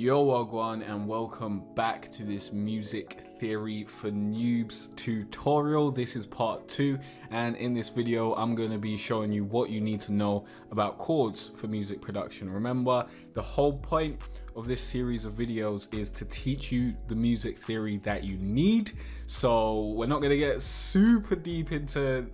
Yo wagwan, and welcome back to this music theory for noobs tutorial. This is part 2, and in this video I'm going to be showing you what you need to know about chords for music production. Remember, the whole point of this series of videos is to teach you the music theory that you need. So we're not going to get super deep into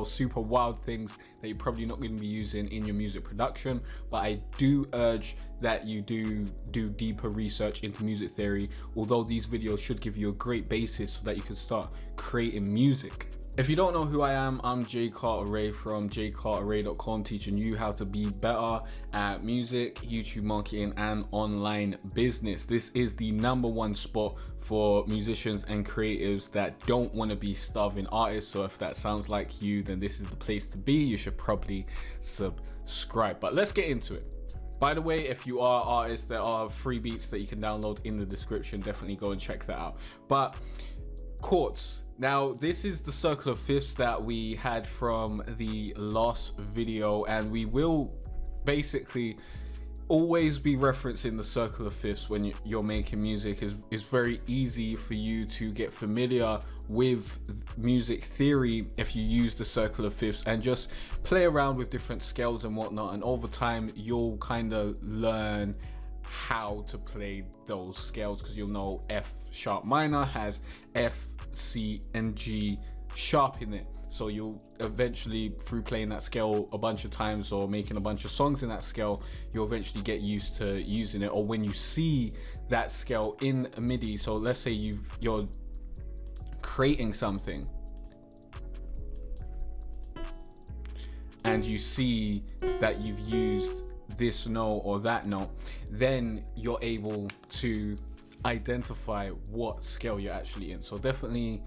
super wild things that you're probably not going to be using in your music production, but I do urge that you do deeper research into music theory, although these videos should give you a great basis so that you can start creating music. If you don't know who I am, I'm Cartere from jcartere.com, teaching you how to be better at music, YouTube marketing, and online business. This is the #1 spot for musicians and creatives that don't want to be starving artists. So if that sounds like you, then this is the place to be. You should probably subscribe. But let's get into it. By the way, if you are artists, there are free beats that you can download in the description. Definitely go and check that out. But chords. Now, this is the circle of fifths that we had from the last video, and we will basically always be referencing the circle of fifths when you're making music. It's very easy for you to get familiar with music theory if you use the circle of fifths and just play around with different scales and whatnot, and over time you'll kind of learn how to play those scales, because you'll know F sharp minor has F, C, and G sharp in it. So you'll eventually, through playing that scale a bunch of times or making a bunch of songs in that scale, you'll eventually get used to using it. Or when you see that scale in a MIDI, so let's say you're creating something and you see that you've used this note or that note, then you're able to identify what scale you're actually in. So definitely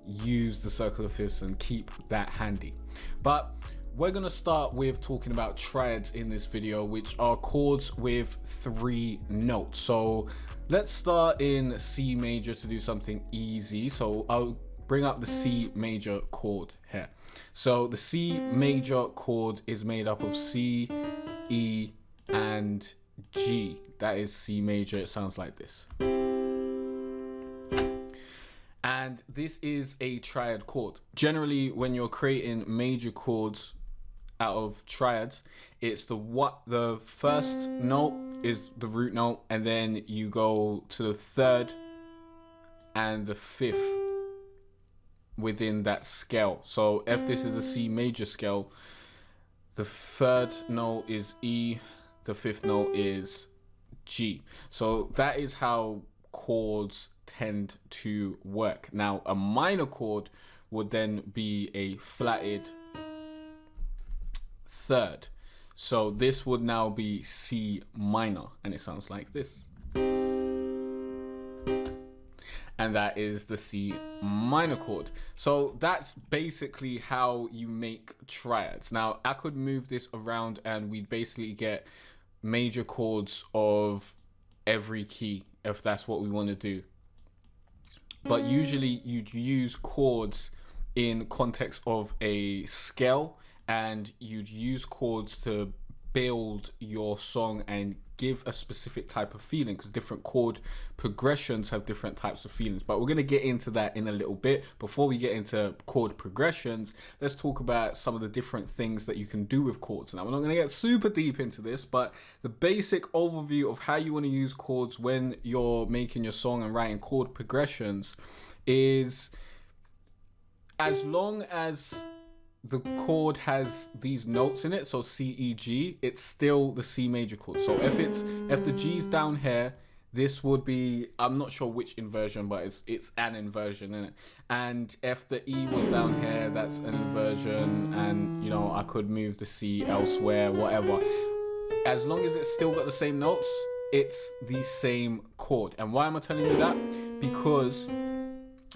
use the circle of fifths and keep that handy. But we're gonna start with talking about triads in this video, which are chords with 3 notes. So let's start in C major to do something easy. So I'll bring up the C major chord here. So the C major chord is made up of C, E, and G. That is C major. It sounds like this. And this is a triad chord. Generally, when you're creating major chords out of triads, it's the first note is the root note, and then you go to the 3rd and the 5th within that scale. So if this is the C major scale, the 3rd note is E, the 5th note is G. So that is how chords tend to work. Now, a minor chord would then be a flatted 3rd. So this would now be C minor, and it sounds like this. And that is the C minor chord. So that's basically how you make triads. Now, I could move this around and we'd basically get major chords of every key if that's what we want to do. But usually you'd use chords in context of a scale, and you'd use chords to build your song and give a specific type of feeling, because different chord progressions have different types of feelings. But we're going to get into that in a little bit. Before we get into chord progressions, let's talk about some of the different things that you can do with chords. Now, we're not going to get super deep into this, but the basic overview of how you want to use chords when you're making your song and writing chord progressions is, as long as the chord has these notes in it, so C, E, G, it's still the C major chord. So if the G's down here, this would be, I'm not sure which inversion, but it's an inversion in it. And if the E was down here, that's an inversion, and I could move the C elsewhere, whatever. As long as it's still got the same notes, it's the same chord. And why am I telling you that? Because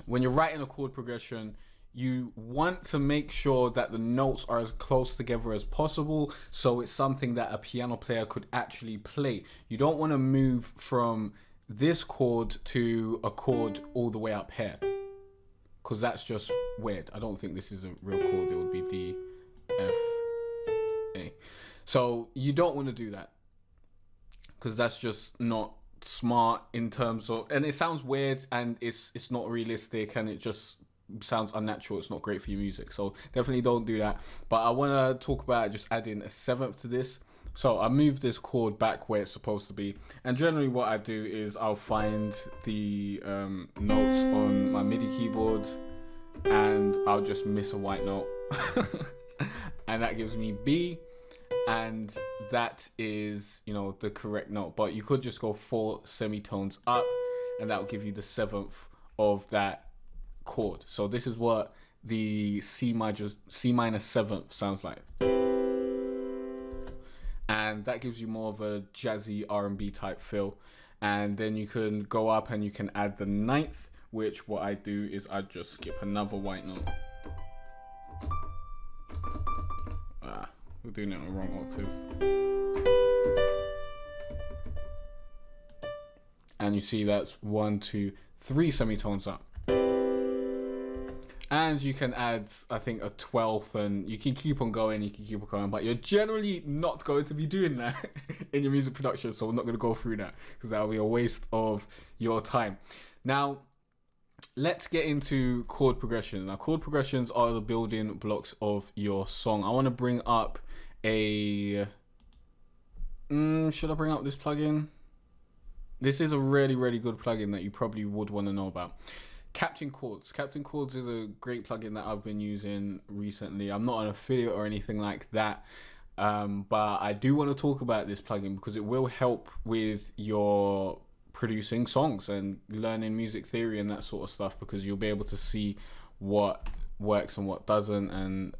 when you're writing a chord progression, you want to make sure that the notes are as close together as possible, so it's something that a piano player could actually play. You don't want to move from this chord to a chord all the way up here, because that's just weird. I don't think this is a real chord. It would be D, F, A. So you don't want to do that. because that's just not smart in terms of, and it sounds weird and it's not realistic and it just sounds unnatural. It's not great for your music, so definitely don't do that. But I want to talk about just adding a seventh to this. So I move this chord back where it's supposed to be, and generally what I do is I'll find the notes on my MIDI keyboard and I'll just miss a white note and that gives me B, and that is, you know, the correct note. But you could just go 4 semitones up and that will give you the seventh of that chord. So this is what the C minor seventh sounds like, and that gives you more of a jazzy R&B type feel. And then you can go up and you can add the ninth, which what I do is I just skip another white note. We're doing it on the wrong octave. And you see that's 1, 2, 3 semitones up. And you can add, I think, a 12th, and you can keep on going, but you're generally not going to be doing that in your music production, so we're not going to go through that because that'll be a waste of your time. Now, let's get into chord progression. Now, chord progressions are the building blocks of your song. I want to bring up a... should I bring up this plugin? This is a really, really good plugin that you probably would want to know about. Captain Chords. Captain Chords is a great plugin that I've been using recently. I'm not an affiliate or anything like that, but I do want to talk about this plugin because it will help with your producing songs and learning music theory and that sort of stuff, because you'll be able to see what works and what doesn't,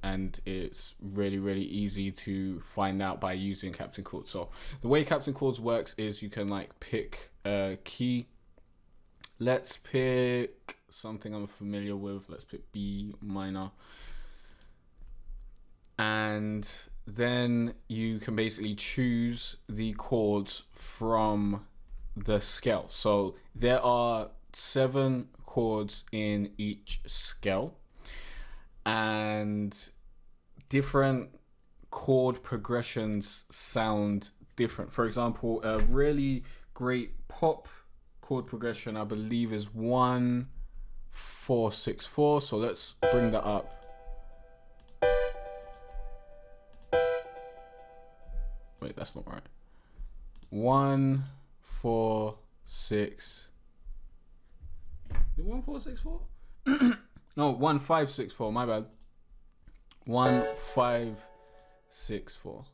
and it's really, really easy to find out by using Captain Chords. So the way Captain Chords works is you can like pick a key. Let's pick something I'm familiar with. Let's pick B minor. And then you can basically choose the chords from the scale. So there are 7 chords in each scale, and different chord progressions sound different. For example, a really great pop chord progression, I believe, is 1, 4, 6, 4. So let's bring that up. Wait, that's not right. 1, 4, 6. Is it 1, 4, 6, 4? No, 1, 5, 6, 4. My bad. 1, 5, 6, 4.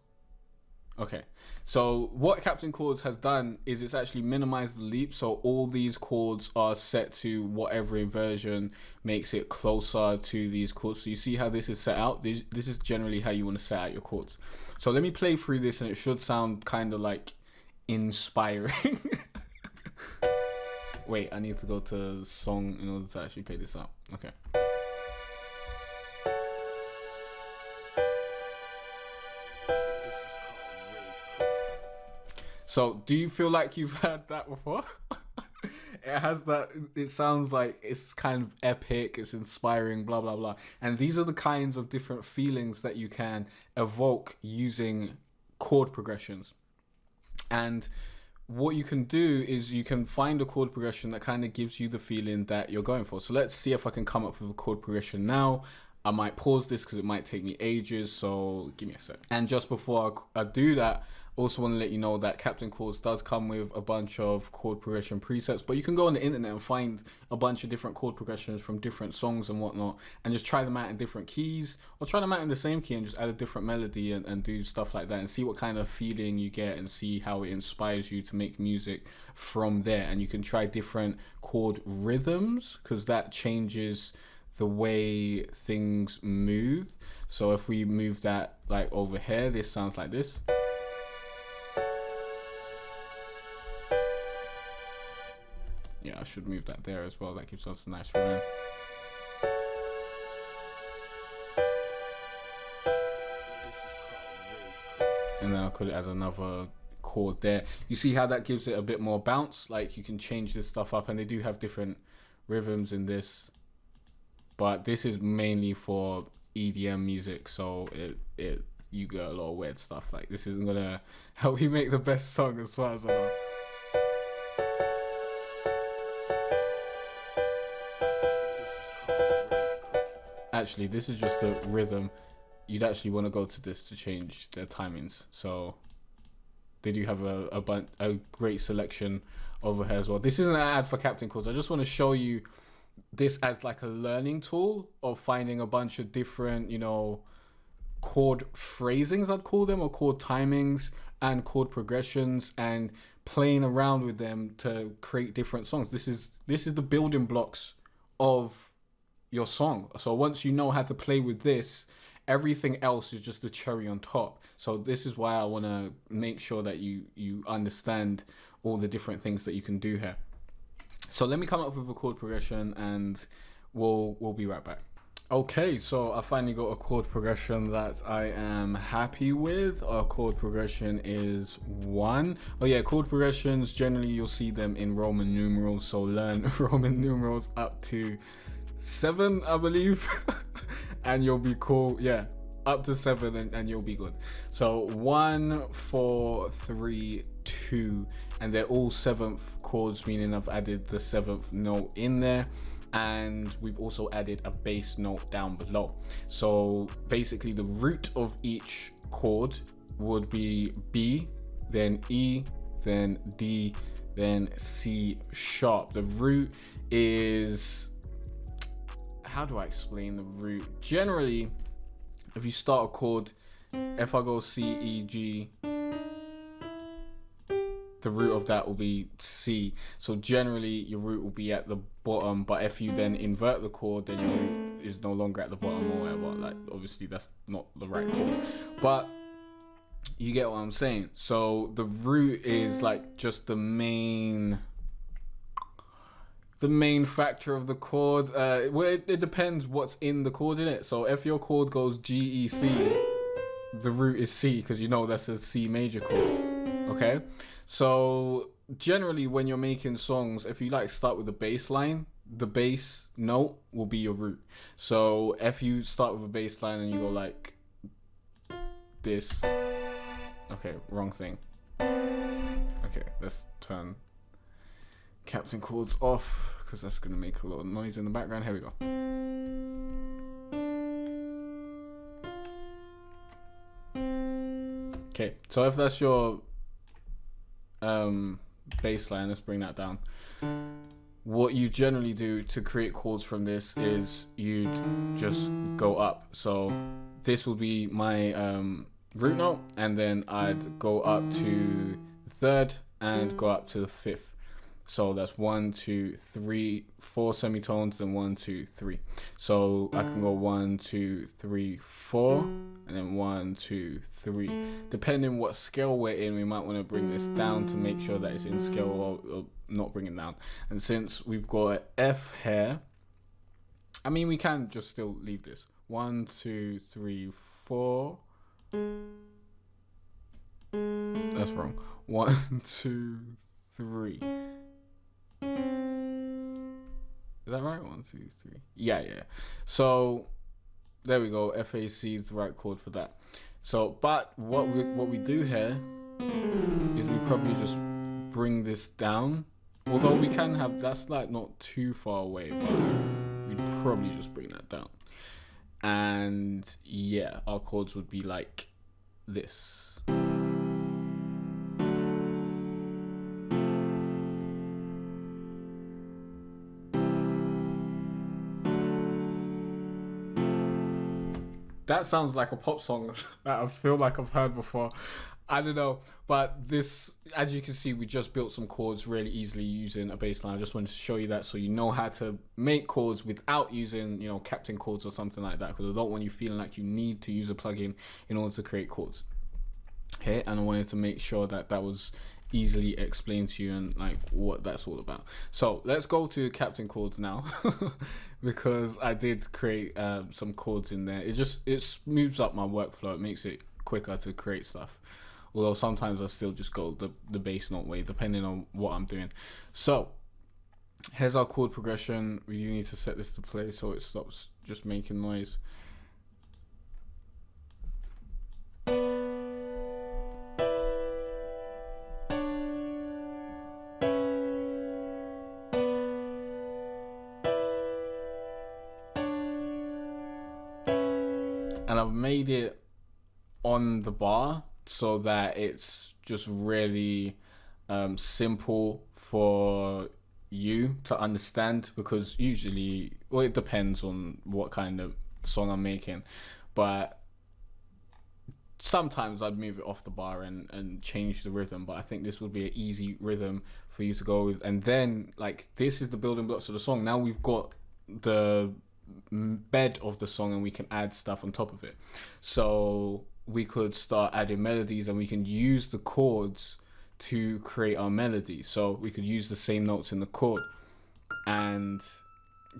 Okay, so what Captain Chords has done is it's actually minimized the leap, so all these chords are set to whatever inversion makes it closer to these chords. So you see how this is set out? This is generally how you want to set out your chords. So let me play through this and it should sound kind of like inspiring. Wait, I need to go to song in order to actually play this out. Okay. So do you feel like you've heard that before? It has that, it sounds like it's kind of epic, it's inspiring, blah, blah, blah. And these are the kinds of different feelings that you can evoke using chord progressions. And what you can do is you can find a chord progression that kind of gives you the feeling that you're going for. So let's see if I can come up with a chord progression now. I might pause this because it might take me ages, so give me a sec. And just before I do that, I also want to let you know that Captain Chords does come with a bunch of chord progression presets, but you can go on the internet and find a bunch of different chord progressions from different songs and whatnot, and just try them out in different keys, or try them out in the same key and just add a different melody and do stuff like that, and see what kind of feeling you get and see how it inspires you to make music from there. And you can try different chord rhythms because that changes the way things move. So if we move that like over here, this sounds like this. Yeah, I should move that there as well. That gives us a nice rhythm. And then I'll put it as another chord there. You see how that gives it a bit more bounce? Like you can change this stuff up, and they do have different rhythms in this. But this is mainly for EDM music, so it you get a lot of weird stuff. Like, this isn't gonna help you make the best song as far as I know. Actually, this is just a rhythm. You'd actually want to go to this to change their timings. So they do have a great selection over here as well. This isn't an ad for Captain Chords. I just want to show you this as like a learning tool of finding a bunch of different, you know, chord phrasings, I'd call them, or chord timings and chord progressions, and playing around with them to create different songs. This is the building blocks of your song. So once you know how to play with this, everything else is just the cherry on top. So this is why I want to make sure that you understand all the different things that you can do here. So let me come up with a chord progression and we'll be right back. Okay, so I finally got a chord progression that I am happy with. Our chord progression is 1. Oh yeah, chord progressions, generally you'll see them in Roman numerals. So learn Roman numerals up to 7, I believe, and you'll be cool. Yeah, up to 7 and you'll be good. So 1, 4, 3, 2, and they're all 7th chords, meaning I've added the 7th note in there, and we've also added a bass note down below. So basically the root of each chord would be B, then E, then D, then C sharp. The root is, how do I explain the root? Generally, if you start a chord, if I go C, E, G, the root of that will be C. So generally your root will be at the bottom, but if you then invert the chord, then your root is no longer at the bottom or whatever. Like, obviously that's not the right chord, but you get what I'm saying. So the root is like just the main factor of the chord. Well, it depends what's in the chord in it. So if your chord goes G, E, C, the root is C, because you know that's a C major chord. Okay, so generally when you're making songs, if you like start with the bass line, the bass note will be your root. So if you start with a bass line and you go like this, okay, wrong thing. Okay, let's turn Captain Chords off because that's gonna make a lot of noise in the background. Here we go. Okay, so if that's your bass line, let's bring that down. What you generally do to create chords from this is you'd just go up. So this will be my root note, and then I'd go up to the 3rd and go up to the 5th. So that's 1, 2, 3, 4 semitones, then 1, 2, 3. So I can go 1, 2, 3, 4, and then 1, 2, 3. Depending what scale we're in, we might want to bring this down to make sure that it's in scale, or not bring it down. And since we've got an F here, I mean, we can just still leave this. 1, 2, 3, 4. That's wrong. 1, 2, 3. Is that right? 1, 2, 3. Yeah. So there we go. FAC is the right chord for that. So, but what we do here is we probably just bring this down. Although we can have, that's like not too far away, but we'd probably just bring that down. And yeah, our chords would be like this. That sounds like a pop song that I feel like I've heard before. I don't know, but this, as you can see, we just built some chords really easily using a bass line. I just wanted to show you that so you know how to make chords without using, you know, Captain Chords or something like that, because I don't want you feeling like you need to use a plugin in order to create chords. Okay, and I wanted to make sure that that was easily explained to you and like what that's all about. So let's go to Captain Chords now because I did create some chords in there. It smooths up my workflow. It makes it quicker to create stuff. Although sometimes I still just go the bass note way depending on what I'm doing. So here's our chord progression. We need to set this to play so it stops just making noise. and I've made it on the bar so that it's just really simple for you to understand, because usually, well, it depends on what kind of song I'm making, but sometimes I'd move it off the bar and change the rhythm. But I think this would be an easy rhythm for you to go with. And then, like, this is the building blocks of the song. Now we've got the bed of the song and we can add stuff on top of it. So we could start adding melodies, and we can use the chords to create our melody. So we could use the same notes in the chord, and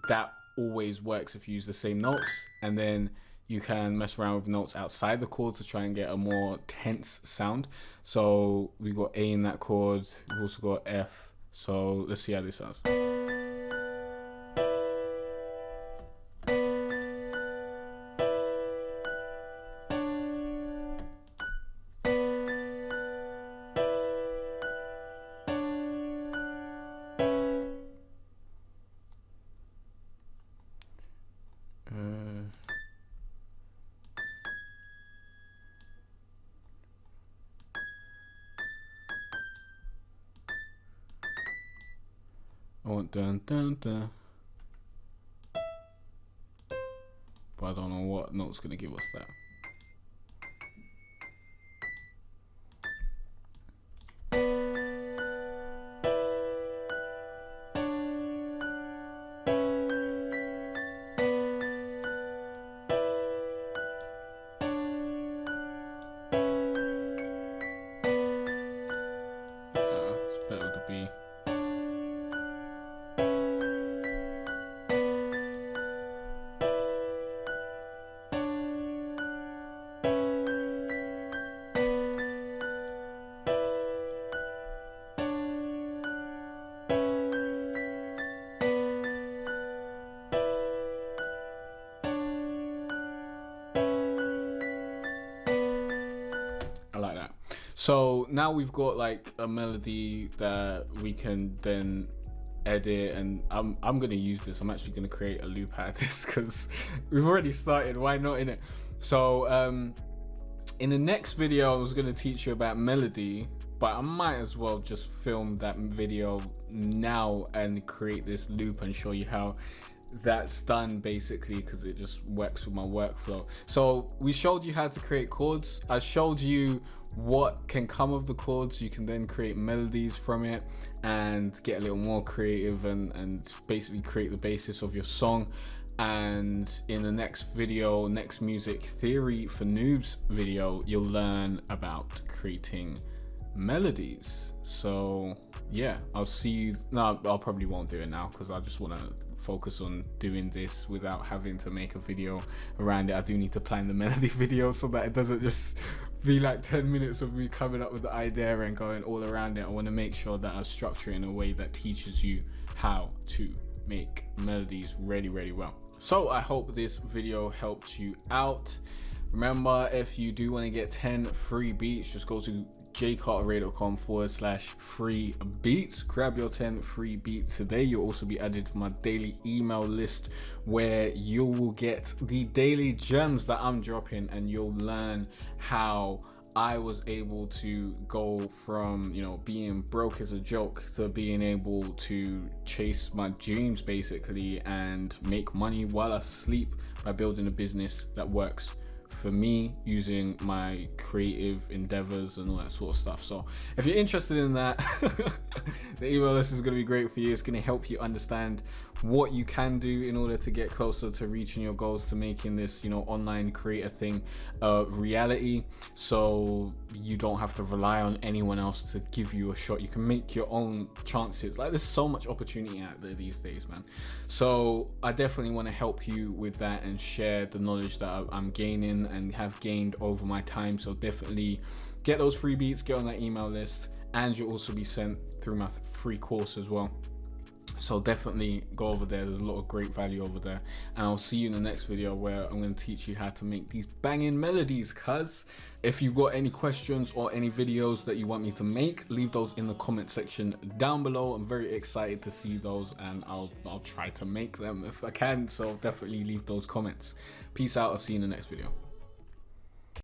that always works if you use the same notes. And then you can mess around with notes outside the chord to try and get a more tense sound. So we got A in that chord, we've also got F. So let's see how this sounds. I want dun dun dun, but I don't know what note's gonna give us that. It's better with the B. I like that. So now we've got like a melody that we can then edit, and I'm gonna use this. I'm actually gonna create a loop out of this because we've already started. Why not, in it? So in the next video I was gonna teach you about melody, but I might as well just film that video now and create this loop and show you how that's done, basically, because it just works with my workflow. So we showed you how to create chords. I showed you what can come of the chords. You can then create melodies from it and get a little more creative and basically create the basis of your song. And in the next video, next music theory for noobs video, you'll learn about creating melodies. So yeah, I'll see you. No, I probably won't do it now because I just want to focus on doing this without having to make a video around it. I do need to plan the melody video so that it doesn't just be like 10 minutes of me coming up with the idea and going all around it. I want to make sure that I structure it in a way that teaches you how to make melodies really well. So I hope this video helped you out. Remember, if you do want to get 10 free beats, just go to jcartere.com/free beats. Grab your 10 free beats today. You'll also be added to my daily email list where you will get the daily gems that I'm dropping, and you'll learn how I was able to go from, you know, being broke as a joke to being able to chase my dreams basically and make money while I sleep by building a business that works for me using my creative endeavors and all that sort of stuff. So if you're interested in that, the email list is going to be great for you. It's going to help you understand what you can do in order to get closer to reaching your goals, to making this, you know, online creator thing reality, so you don't have to rely on anyone else to give you a shot. You can make your own chances. Like, there's so much opportunity out there these days, man. So I definitely want to help you with that and share the knowledge that I'm gaining and have gained over my time. So definitely get those free beats, get on that email list, and you'll also be sent through my free course as well. So definitely go over there. There's a lot of great value over there, and I'll see you in the next video where I'm going to teach you how to make these banging melodies. Cuz if you've got any questions or any videos that you want me to make, leave those in the comment section down below. I'm very excited to see those, and I'll try to make them if I can. So definitely leave those comments. Peace out. I'll see you in the next video.